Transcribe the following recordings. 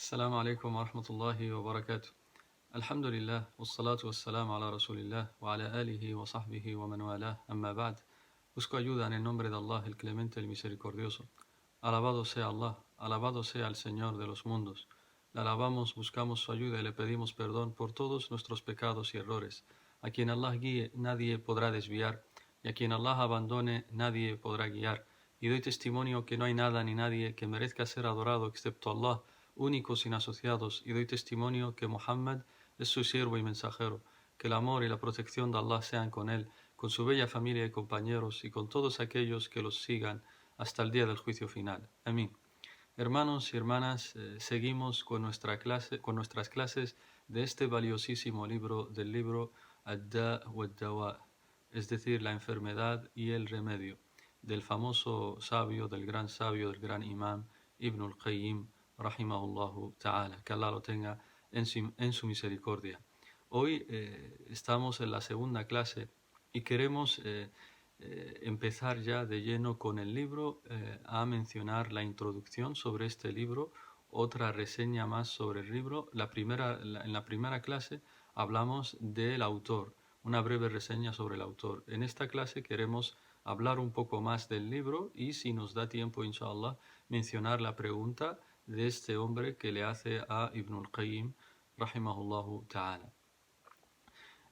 السلام عليكم ورحمة الله وبركاته. الحمد لله والصلاة والسلام على رسول الله وعلى آله وصحبه ومن والاه. أما بعد, busco ayuda en el nombre de Allah, el Clemente, el Misericordioso. Alabado sea Allah, alabado sea el Señor de los mundos. Le alabamos, buscamos su ayuda y le pedimos perdón por todos nuestros pecados y errores. A quien Allah guíe, nadie podrá desviar, y a quien Allah abandone, nadie podrá guiar. Y doy testimonio que no hay nada ni nadie que merezca ser adorado excepto Allah, único sin asociados, y doy testimonio que Muhammad es su siervo y mensajero. Que el amor y la protección de Allah sean con él, con su bella familia y compañeros, y con todos aquellos que los sigan hasta el día del juicio final. Amén. Hermanos y hermanas, seguimos con nuestras clases de este valiosísimo libro, del libro Ad-Da wa Ad-Dawa, es decir, la enfermedad y el remedio, del famoso sabio, del gran imam Ibn al-Qayyim, rahimahullahu ta'ala, que Allah lo tenga en su misericordia. Hoy estamos en la segunda clase y queremos empezar ya de lleno con el libro, a mencionar la introducción sobre este libro, otra reseña más sobre el libro. En la primera clase hablamos del autor, una breve reseña sobre el autor. En esta clase queremos hablar un poco más del libro y, si nos da tiempo, inshallah, mencionar la pregunta de este hombre que le hace a Ibn al-Qayyim, rahimahullahu ta'ala.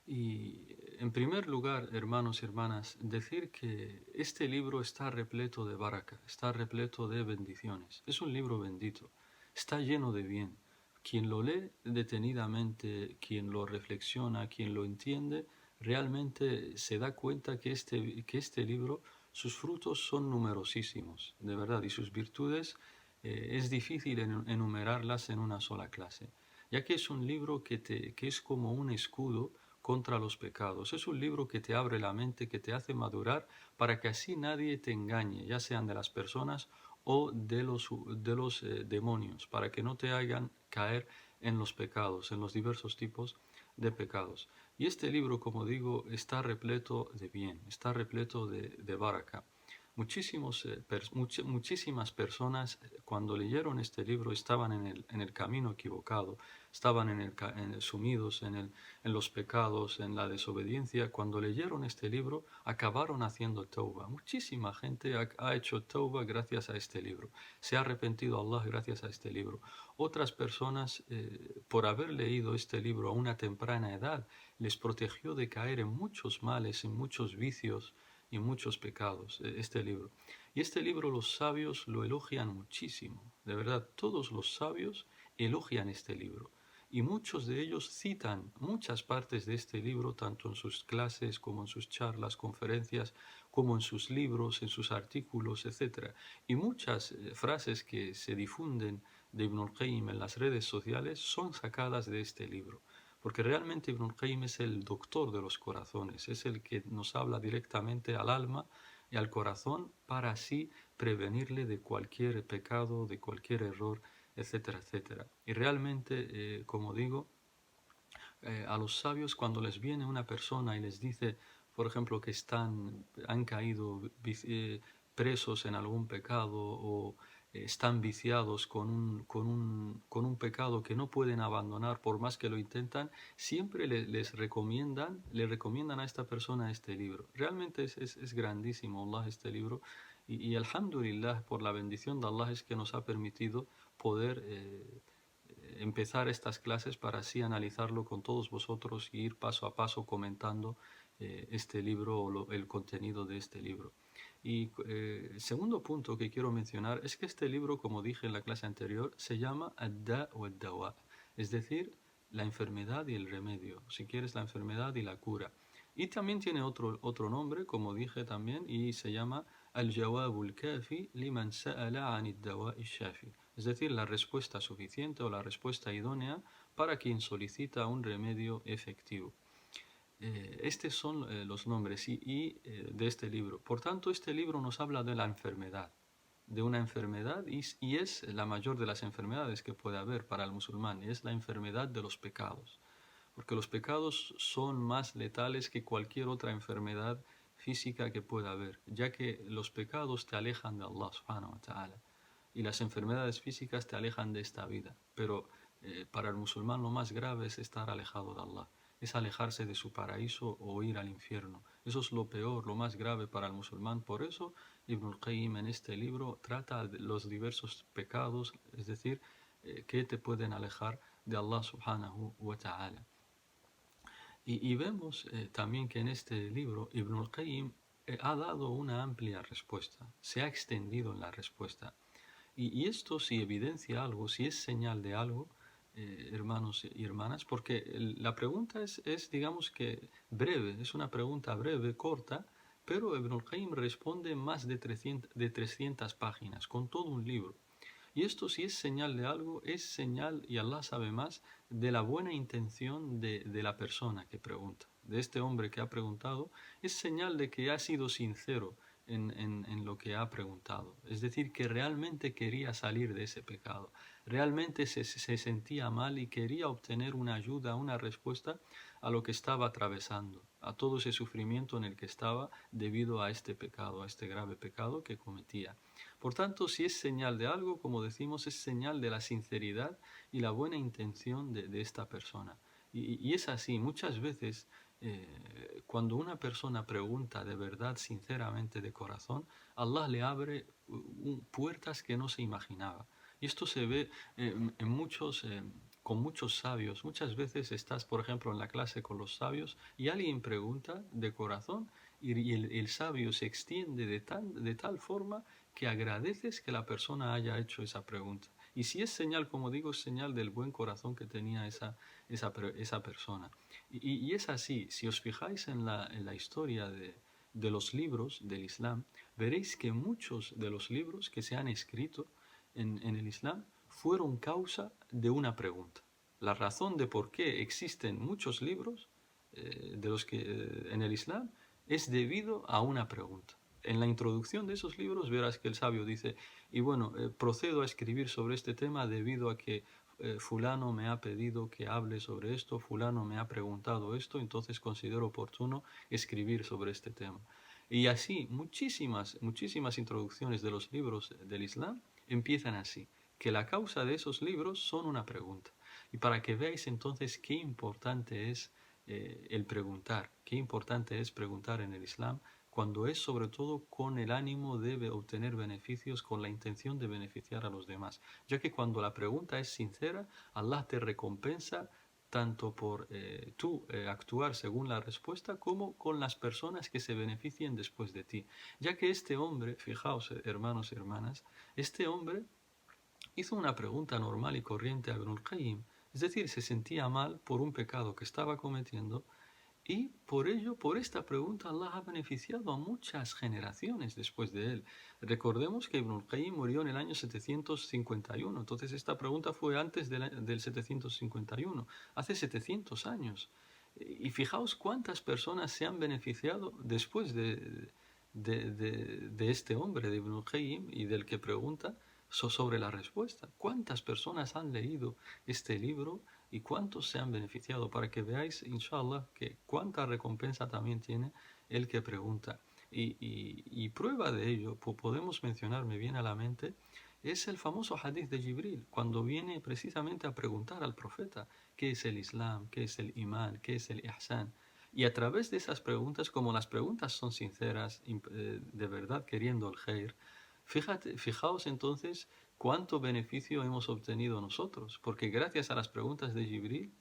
Y en primer lugar, hermanos y hermanas, decir que este libro está repleto de baraka, está repleto de bendiciones. Es un libro bendito, está lleno de bien. Quien lo lee detenidamente, quien lo reflexiona, quien lo entiende, realmente se da cuenta que este libro, sus frutos son numerosísimos, de verdad, y sus virtudes es difícil enumerarlas en una sola clase, ya que es un libro que es como un escudo contra los pecados. Es un libro que te abre la mente, que te hace madurar para que así nadie te engañe, ya sean de las personas o de los demonios, para que no te hagan caer en los pecados, en los diversos tipos de pecados. Y este libro, como digo, está repleto de bien, está repleto de baraka. Muchísimas personas, cuando leyeron este libro, estaban en el camino equivocado, estaban sumidos en los pecados, en la desobediencia. Cuando leyeron este libro, acabaron haciendo tauba. Muchísima gente ha hecho tauba gracias a este libro. Se ha arrepentido a Allah gracias a este libro. Otras personas, por haber leído este libro a una temprana edad, les protegió de caer en muchos males, en muchos vicios y muchos pecados, este libro. Y este libro los sabios lo elogian muchísimo. De verdad, todos los sabios elogian este libro. Y muchos de ellos citan muchas partes de este libro, tanto en sus clases como en sus charlas, conferencias, como en sus libros, en sus artículos, etc. Y muchas frases que se difunden de Ibn al-Qayyim en las redes sociales son sacadas de este libro. Porque realmente Ibn al-Qayyim es el doctor de los corazones, es el que nos habla directamente al alma y al corazón para así prevenirle de cualquier pecado, de cualquier error, etcétera, etcétera. Y realmente, como digo, a los sabios, cuando les viene una persona y les dice, por ejemplo, que han caído presos en algún pecado o están viciados con un pecado que no pueden abandonar por más que lo intentan, siempre le recomiendan a esta persona este libro. Realmente es grandísimo, Allah, este libro. Y alhamdulillah, por la bendición de Allah, es que nos ha permitido poder empezar estas clases para así analizarlo con todos vosotros y ir paso a paso comentando este libro o el contenido de este libro. Y el segundo punto que quiero mencionar es que este libro, como dije en la clase anterior, se llama Ad-Da wa Ad-Dawa, es decir, la enfermedad y el remedio, si quieres, la enfermedad y la cura. Y también tiene otro nombre, como dije también, y se llama Al-Jawabul Kafi liman sa'ala 'an ad-dawa'i shafi, es decir, la respuesta suficiente o la respuesta idónea para quien solicita un remedio efectivo. Estos son los nombres de este libro. Por tanto, este libro nos habla de la enfermedad, de una enfermedad, y es la mayor de las enfermedades que puede haber para el musulmán, es la enfermedad de los pecados, porque los pecados son más letales que cualquier otra enfermedad física que pueda haber, ya que los pecados te alejan de Allah subhanahu wa ta'ala. y las enfermedades físicas te alejan de esta vida. Pero para el musulmán lo más grave es estar alejado de Allah, es alejarse de su paraíso o ir al infierno. Eso es lo peor, lo más grave para el musulmán. Por eso Ibn al-Qayyim en este libro trata de los diversos pecados, es decir, que te pueden alejar de Allah subhanahu wa ta'ala. Y vemos también que en este libro Ibn al-Qayyim ha dado una amplia respuesta, se ha extendido en la respuesta. Y esto si evidencia algo, si es señal de algo, hermanos y hermanas, porque la pregunta es, digamos que breve, es una pregunta breve, corta, pero Ibn al-Qayyim responde más de 300 páginas, con todo un libro. Y esto si es señal de algo, es señal, y Allah sabe más, de la buena intención de la persona que pregunta, de este hombre que ha preguntado, es señal de que ha sido sincero en lo que ha preguntado. Es decir, que realmente quería salir de ese pecado, realmente se sentía mal y quería obtener una ayuda, una respuesta a lo que estaba atravesando, a todo ese sufrimiento en el que estaba debido a este pecado, a este grave pecado que cometía. Por tanto, si es señal de algo, como decimos, es señal de la sinceridad y la buena intención de esta persona. Y es así, muchas veces cuando una persona pregunta de verdad, sinceramente, de corazón, Allah le abre puertas que no se imaginaba. Y esto se ve en muchos, con muchos sabios. Muchas veces estás, por ejemplo, en la clase con los sabios y alguien pregunta de corazón y el sabio se extiende de tal forma que agradeces que la persona haya hecho esa pregunta. Y si es señal, como digo, es señal del buen corazón que tenía esa persona. Y es así, si os fijáis en la historia de los libros del Islam, veréis que muchos de los libros que se han escrito en el Islam fueron causa de una pregunta. La razón de por qué existen muchos libros de los que en el Islam es debido a una pregunta. En la introducción de esos libros verás que el sabio dice, y bueno, procedo a escribir sobre este tema debido a que fulano me ha pedido que hable sobre esto, fulano me ha preguntado esto, entonces considero oportuno escribir sobre este tema. Y así, muchísimas introducciones de los libros del Islam empiezan así, que la causa de esos libros son una pregunta. Y para que veáis entonces qué importante es el preguntar, qué importante es preguntar en el Islam, cuando es sobre todo con el ánimo de obtener beneficios, con la intención de beneficiar a los demás, ya que cuando la pregunta es sincera, Allah te recompensa tanto por tú actuar según la respuesta como con las personas que se beneficien después de ti. Ya que este hombre, fijaos hermanos y hermanas, este hombre hizo una pregunta normal y corriente a Ibn al-Qayyim, es decir, se sentía mal por un pecado que estaba cometiendo y por ello, por esta pregunta, Allah ha beneficiado a muchas generaciones después de él. Recordemos que Ibn al-Qayyim murió en el año 751, entonces esta pregunta fue antes del 751, hace 700 años. Y fijaos cuántas personas se han beneficiado después de este hombre, de Ibn al-Qayyim, y del que pregunta sobre la respuesta. ¿Cuántas personas han leído este libro y cuántos se han beneficiado? Para que veáis, inshallah, que cuánta recompensa también tiene el que pregunta. Y prueba de ello, podemos mencionar, me viene a la mente, es el famoso hadith de Jibril, cuando viene precisamente a preguntar al profeta qué es el Islam, qué es el Imán, qué es el Ihsan. Y a través de esas preguntas, como las preguntas son sinceras, de verdad queriendo el khair, fijaos entonces cuánto beneficio hemos obtenido nosotros, porque gracias a las preguntas de Jibril,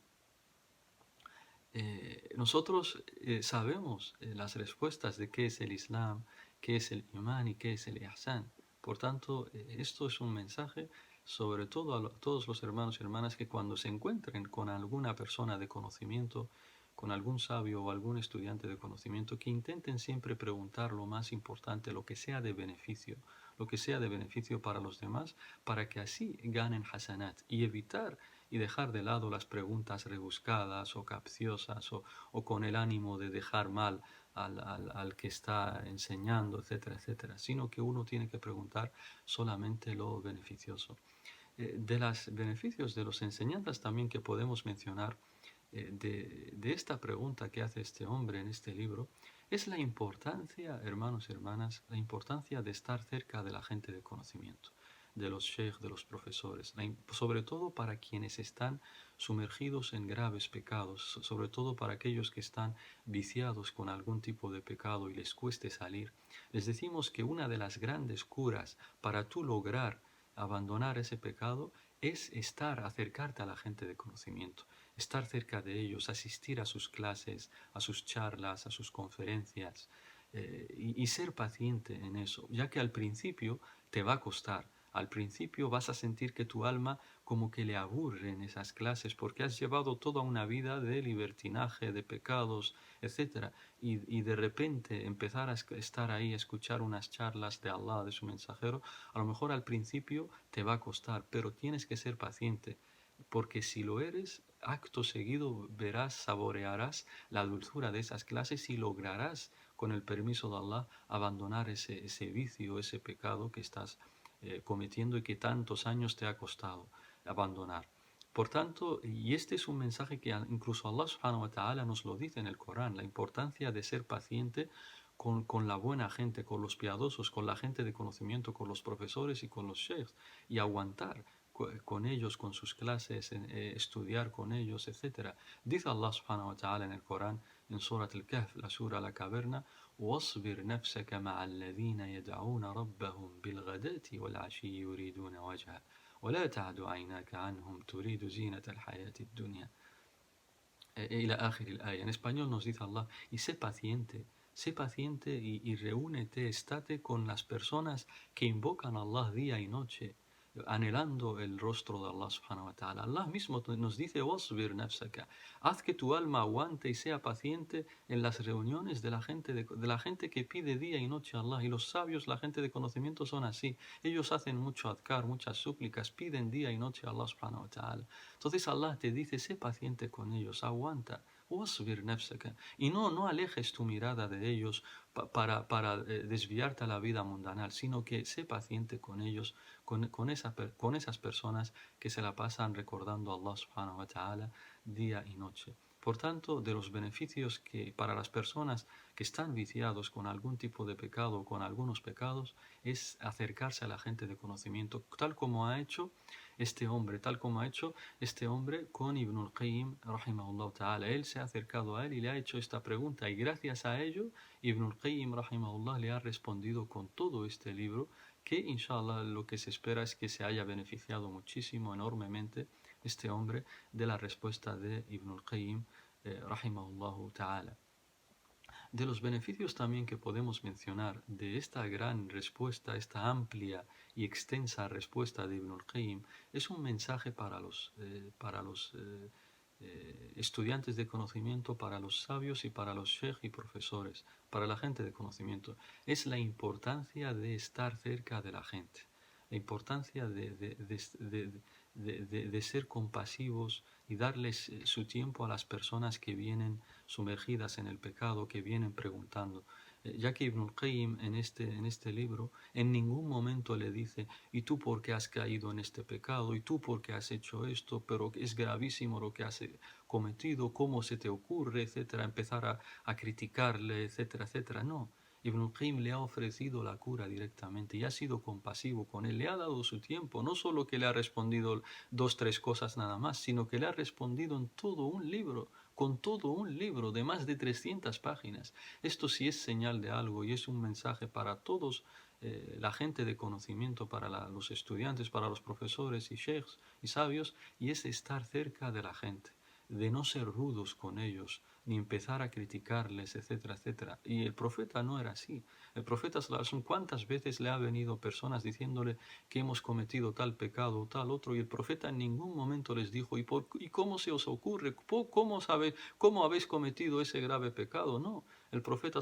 nosotros sabemos las respuestas de qué es el Islam, qué es el Imán y qué es el Ihsan. Por tanto, esto es un mensaje sobre todo a todos los hermanos y hermanas que cuando se encuentren con alguna persona de conocimiento, con algún sabio o algún estudiante de conocimiento, que intenten siempre preguntar lo más importante, lo que sea de beneficio, lo que sea de beneficio para los demás, para que así ganen hasanat y evitar y dejar de lado las preguntas rebuscadas o capciosas o con el ánimo de dejar mal al que está enseñando, etcétera, etcétera, sino que uno tiene que preguntar solamente lo beneficioso. De los beneficios de los enseñanzas también que podemos mencionar de esta pregunta que hace este hombre en este libro es la importancia, hermanos y hermanas, la importancia de estar cerca de la gente de conocimiento. de los sheikhs, de los profesores, sobre todo para quienes están sumergidos en graves pecados, sobre todo para aquellos que están viciados con algún tipo de pecado y les cueste salir. Les decimos que una de las grandes curas para tú lograr abandonar ese pecado es acercarte a la gente de conocimiento, estar cerca de ellos, asistir a sus clases, a sus charlas, a sus conferencias, y ser paciente en eso, ya que al principio te va a costar. Al principio vas a sentir que tu alma como que le aburre en esas clases porque has llevado toda una vida de libertinaje, de pecados, etcétera, y de repente empezar a estar ahí, a escuchar unas charlas de Allah, de su mensajero, a lo mejor al principio te va a costar, pero tienes que ser paciente, porque si lo eres, acto seguido verás, saborearás la dulzura de esas clases y lograrás, con el permiso de Allah, abandonar ese vicio, ese pecado que estás cometiendo y que tantos años te ha costado abandonar. Por tanto, y este es un mensaje que incluso Allah subhanahu wa ta'ala nos lo dice en el Corán, la importancia de ser paciente con la buena gente, con los piadosos, con la gente de conocimiento, con los profesores y con los sheikhs, y aguantar con ellos, con sus clases, estudiar con ellos, etc. Dice Allah subhanahu wa ta'ala en el Corán, en Surat al-Kahf, la sura La Caverna, واصبر نفسك مع الذين يدعون ربهم بالغداة والعشي يريدون وجهه ولا تعد عيناك عنهم تريد زينة الحياة الدنيا. إلى آخر الآية. En español nos dice Allah, y sé paciente y reúnete, estate con las personas que invocan a Allah día y noche, anhelando el rostro de Allah subhanahu wa ta'ala. Allah mismo nos dice, wasbir nafsaka, haz que tu alma aguante y sea paciente en las reuniones de la gente que pide día y noche a Allah. Y los sabios, la gente de conocimiento son así. Ellos hacen mucho adkar, muchas súplicas, piden día y noche a Allah subhanahu wa ta'ala. Entonces Allah te dice, sé paciente con ellos, aguanta, wasbir nafsaka, y no alejes tu mirada de ellos para desviarte a la vida mundanal, sino que sé paciente con ellos, con esas personas que se la pasan recordando a Allah subhanahu wa ta'ala día y noche. Por tanto, de los beneficios que para las personas que están viciados con algún tipo de pecado o con algunos pecados es acercarse a la gente de conocimiento, tal como ha hecho este hombre, con Ibn al-Qayyim, rahimahullah ta'ala. Él se ha acercado a él y le ha hecho esta pregunta, y gracias a ello, Ibn al-Qayyim, rahimahullah, le ha respondido con todo este libro, que inshallah lo que se espera es que se haya beneficiado muchísimo, enormemente, este hombre de la respuesta de Ibn al-Qayyim, rahimahullah ta'ala. De los beneficios también que podemos mencionar de esta gran respuesta, esta amplia y extensa respuesta de Ibn al-Qayyim, es un mensaje para los estudiantes de conocimiento, para los sabios y para los sheikh y profesores, para la gente de conocimiento. Es la importancia de estar cerca de la gente, la importancia de ser compasivos y darles su tiempo a las personas que vienen sumergidas en el pecado, que vienen preguntando. Ya que Ibn al-Qayyim en este libro en ningún momento le dice, ¿y tú por qué has caído en este pecado? ¿Y tú por qué has hecho esto? Pero es gravísimo lo que has cometido, ¿cómo se te ocurre? Etcétera, empezar a criticarle, etcétera, etcétera. No. Ibn al-Qayyim le ha ofrecido la cura directamente y ha sido compasivo con él, le ha dado su tiempo, no solo que le ha respondido 2, 3 cosas nada más, sino que le ha respondido en todo un libro, con todo un libro de más de 300 páginas. Esto sí es señal de algo y es un mensaje para todos, la gente de conocimiento, para los estudiantes, para los profesores y sheikhs y sabios, y es estar cerca de la gente, de no ser rudos con ellos, ni empezar a criticarles, etcétera, etcétera. Y el profeta no era así. El profeta, ¿cuántas veces le ha venido personas diciéndole que hemos cometido tal pecado o tal otro? Y el profeta en ningún momento les dijo, ¿y cómo se os ocurre? ¿Cómo habéis cometido ese grave pecado? No. El profeta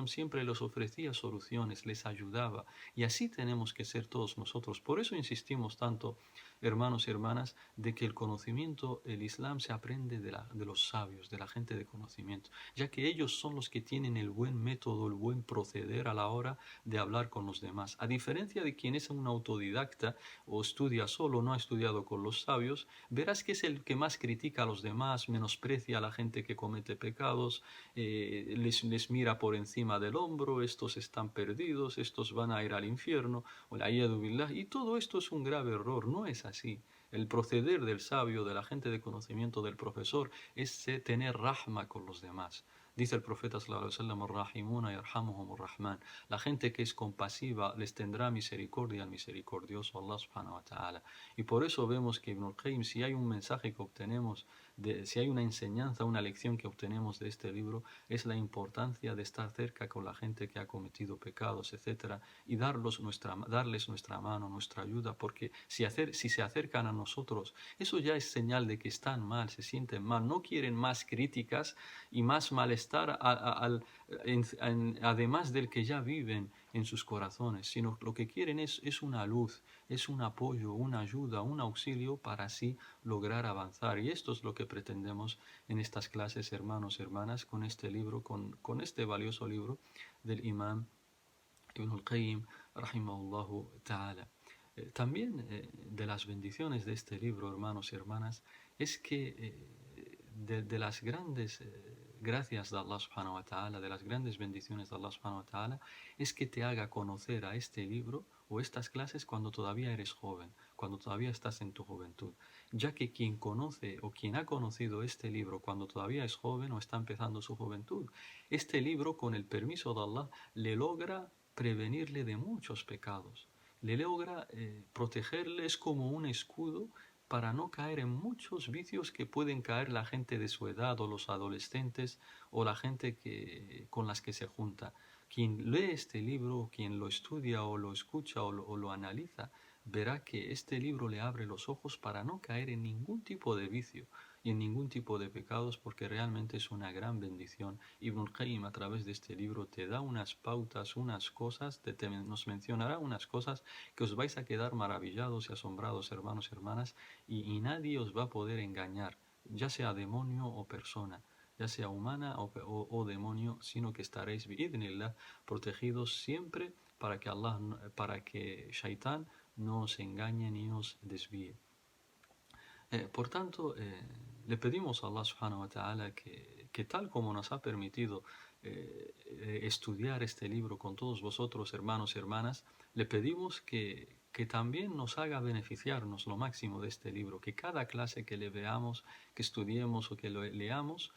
siempre les ofrecía soluciones, les ayudaba. Y así tenemos que ser todos nosotros. Por eso insistimos tanto, hermanos y hermanas, de que el conocimiento, el Islam, se aprende de los sabios, de la gente de conocimiento. conocimiento, ya que ellos son los que tienen el buen método, el buen proceder a la hora de hablar con los demás. A diferencia de quien es un autodidacta o estudia solo, no ha estudiado con los sabios, verás que es el que más critica a los demás, menosprecia a la gente que comete pecados, les mira por encima del hombro, estos están perdidos, estos van a ir al infierno, y todo esto es un grave error, no es así. El proceder del sabio, de la gente de conocimiento, del profesor, es tener rahma con los demás. Dice el profeta sallallahu alaihi wasallam: "Ar-rahimuna yarhamuhumur rahman". La gente que es compasiva les tendrá misericordia al misericordioso Allah subhanahu wa ta'ala. Y por eso vemos que Ibn al-Qayyim, si hay un mensaje que obtenemos, si hay una enseñanza, una lección que obtenemos de este libro, es la importancia de estar cerca con la gente que ha cometido pecados, etcétera, y darles nuestra mano, nuestra ayuda, porque si se acercan a nosotros, eso ya es señal de que están mal, se sienten mal, no quieren más críticas y más malestar además del que ya viven en sus corazones, sino lo que quieren es una luz, es un apoyo, una ayuda, un auxilio para así lograr avanzar. Y esto es lo que pretendemos en estas clases, hermanos y hermanas, con este libro, con este valioso libro del Imam Ibn al-Qayyim, rahimahullahu ta'ala. También de las bendiciones de este libro, hermanos y hermanas, es que de las grandes gracias de Allah subhanahu wa ta'ala, de las grandes bendiciones de Allah subhanahu wa ta'ala, es que te haga conocer a este libro o estas clases cuando todavía eres joven, cuando todavía estás en tu juventud, ya que quien conoce o quien ha conocido este libro cuando todavía es joven o está empezando su juventud, este libro, con el permiso de Allah, le logra prevenirle de muchos pecados, le logra protegerle, es como un escudo para no caer en muchos vicios que pueden caer la gente de su edad o los adolescentes o la gente con las que se junta. Quien lee este libro, quien lo estudia o lo escucha o lo analiza, verá que este libro le abre los ojos para no caer en ningún tipo de vicio y en ningún tipo de pecados, porque realmente es una gran bendición. Ibn al-Qayyim, a través de este libro, te da unas pautas, unas cosas, nos mencionará unas cosas que os vais a quedar maravillados y asombrados, hermanos y hermanas, y nadie os va a poder engañar, ya sea demonio o persona, ya sea humana o demonio, sino que estaréis, bi'idhnillah, protegidos siempre para que Shaitán no os engañe ni os desvíe. Por tanto, le pedimos a Allah subhanahu wa ta'ala que tal como nos ha permitido estudiar este libro con todos vosotros, hermanos y hermanas, le pedimos que también nos haga beneficiarnos lo máximo de este libro, que cada clase que le veamos, que estudiemos o que lo leamos,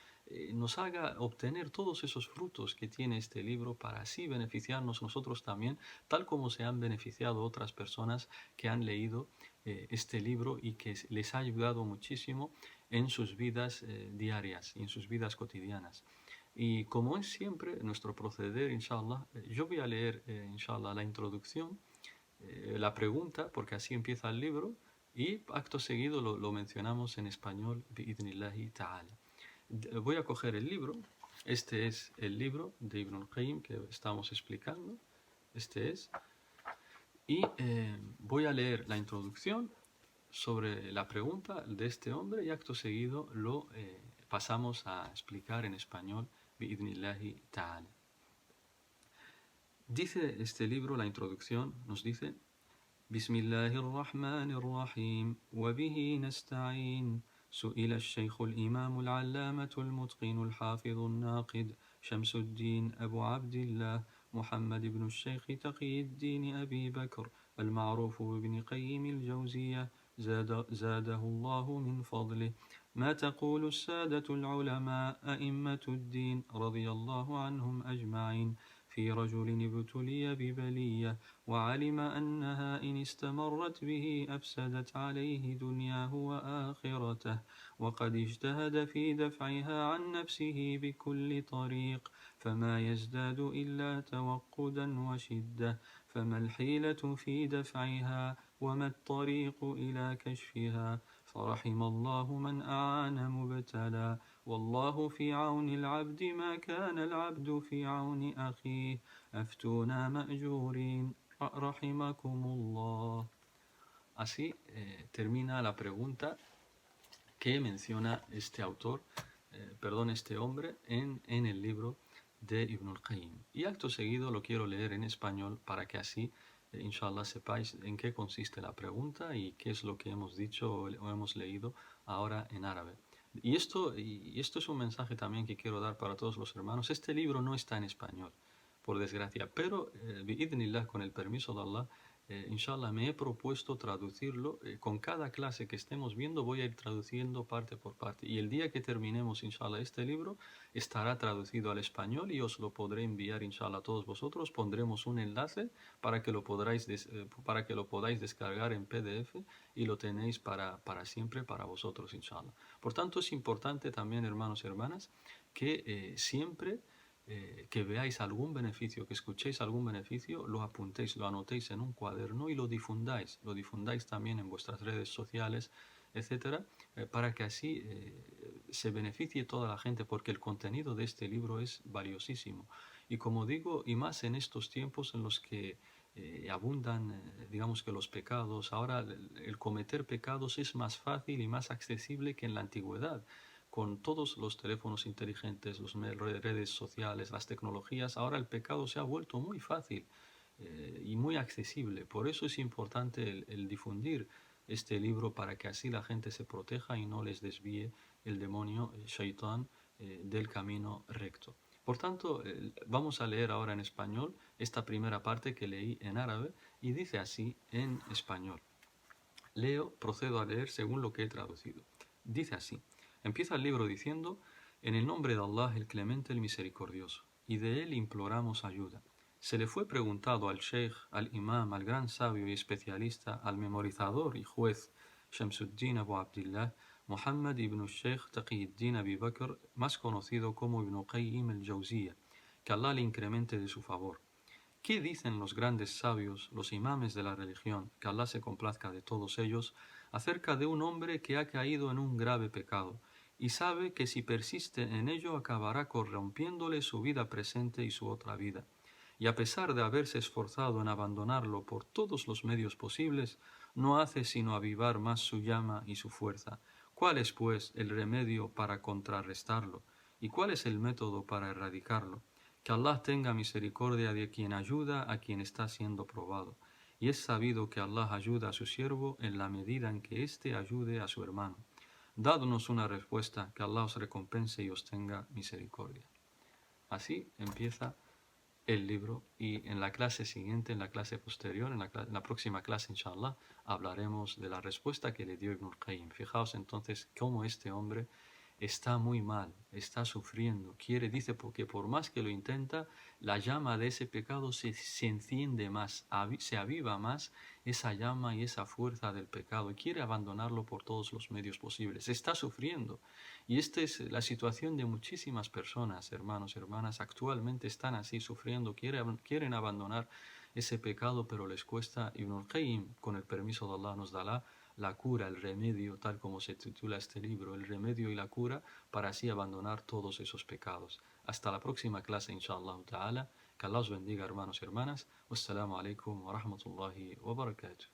nos haga obtener todos esos frutos que tiene este libro para así beneficiarnos nosotros también, tal como se han beneficiado otras personas que han leído este libro y que les ha ayudado muchísimo en sus vidas diarias y en sus vidas cotidianas. Y como es siempre nuestro proceder, inshallah, yo voy a leer, inshallah, la introducción, la pregunta, porque así empieza el libro, y acto seguido lo mencionamos en español, bi'idhnillahi ta'ala. Voy a coger el libro. Este es el libro de Ibn al-Qayyim que estamos explicando. Este es. Y voy a leer la introducción sobre la pregunta de este hombre y acto seguido lo pasamos a explicar en español, bi'idhnillahi ta'ala. Dice este libro, la introducción nos dice: Bismillahirrahmanirrahim, wa bihi nasta'in. سئل الشيخ الإمام العلامة المتقن الحافظ الناقد شمس الدين أبو عبد الله محمد بن الشيخ تقي الدين أبي بكر المعروف بابن قيم الجوزية زاده الله من فضله ما تقول السادة العلماء أئمة الدين رضي الله عنهم أجمعين في رجل ابتلي ببلية وعلم أنها إن استمرت به أفسدت عليه دنياه وآخرته وقد اجتهد في دفعها عن نفسه بكل طريق فما يزداد إلا توقدا وشدة فما الحيلة في دفعها وما الطريق إلى كشفها فرحم الله من أعان مبتلى والله في عون العبد ما كان العبد في عون أخيه أفتونا مأجورين رحمكم الله. Así termina la pregunta que menciona este autor, este hombre en el libro de Ibn al-Qayyim. Y acto seguido lo quiero leer en español para que así, inshallah, sepáis en qué consiste la pregunta y qué es lo que hemos dicho o hemos leído ahora en árabe. Y esto es un mensaje también que quiero dar para todos los hermanos. Este libro no está en español, por desgracia, pero bi'idhnillah, con el permiso de Allah, inshallah, me he propuesto traducirlo. Con cada clase que estemos viendo voy a ir traduciendo parte por parte. Y el día que terminemos, inshallah, este libro estará traducido al español y os lo podré enviar, inshallah, a todos vosotros. Pondremos un enlace para que lo podáis descargar en PDF y lo tenéis para siempre para vosotros, inshallah. Por tanto, es importante también, hermanos y hermanas, que siempre que veáis algún beneficio, que escuchéis algún beneficio, lo apuntéis, lo anotéis en un cuaderno y lo difundáis también en vuestras redes sociales, etcétera, para que así se beneficie toda la gente, porque el contenido de este libro es valiosísimo. Y como digo, y más en estos tiempos en los que abundan, digamos que los pecados, ahora el cometer pecados es más fácil y más accesible que en la antigüedad. Con todos los teléfonos inteligentes, las redes sociales, las tecnologías, ahora el pecado se ha vuelto muy fácil y muy accesible. Por eso es importante el difundir este libro para que así la gente se proteja y no les desvíe el demonio, el shaitán, del camino recto. Por tanto, vamos a leer ahora en español esta primera parte que leí en árabe y dice así en español. Procedo a leer según lo que he traducido. Dice así. Empieza el libro diciendo: en el nombre de Allah, el Clemente, el Misericordioso, y de él imploramos ayuda. Se le fue preguntado al sheikh, al imam, al gran sabio y especialista, al memorizador y juez Shamsuddin Abu Abdillah, Muhammad ibn Sheikh Taqiyuddin Abi Bakr, más conocido como Ibn Qayyim al-Jawziyya, que Allah le incremente de su favor. ¿Qué dicen los grandes sabios, los imames de la religión, que Allah se complazca de todos ellos, acerca de un hombre que ha caído en un grave pecado y sabe que si persiste en ello acabará corrompiéndole su vida presente y su otra vida? Y a pesar de haberse esforzado en abandonarlo por todos los medios posibles, no hace sino avivar más su llama y su fuerza. ¿Cuál es, pues, el remedio para contrarrestarlo? ¿Y cuál es el método para erradicarlo? Que Allah tenga misericordia de quien ayuda a quien está siendo probado. Y es sabido que Allah ayuda a su siervo en la medida en que éste ayude a su hermano. Dadnos una respuesta, que Allah os recompense y os tenga misericordia. Así empieza el libro, y en la clase siguiente, en la clase posterior, en la próxima clase, inshallah, hablaremos de la respuesta que le dio Ibn al-Qayyim. Fijaos entonces cómo este hombre está muy mal, está sufriendo, dice, porque por más que lo intenta, la llama de ese pecado se enciende más, se aviva más esa llama y esa fuerza del pecado, y quiere abandonarlo por todos los medios posibles. Está sufriendo. Y esta es la situación de muchísimas personas, hermanos y hermanas, actualmente están así sufriendo, quieren abandonar ese pecado, pero les cuesta. Ibn al-Qayyim, con el permiso de Allah, nos dará la cura, el remedio, tal como se titula este libro, el remedio y la cura, para así abandonar todos esos pecados. Hasta la próxima clase, inshallah ta'ala. Que Allah os bendiga, hermanos y hermanas. Wassalamu alaikum wa rahmatullahi wa barakatuh.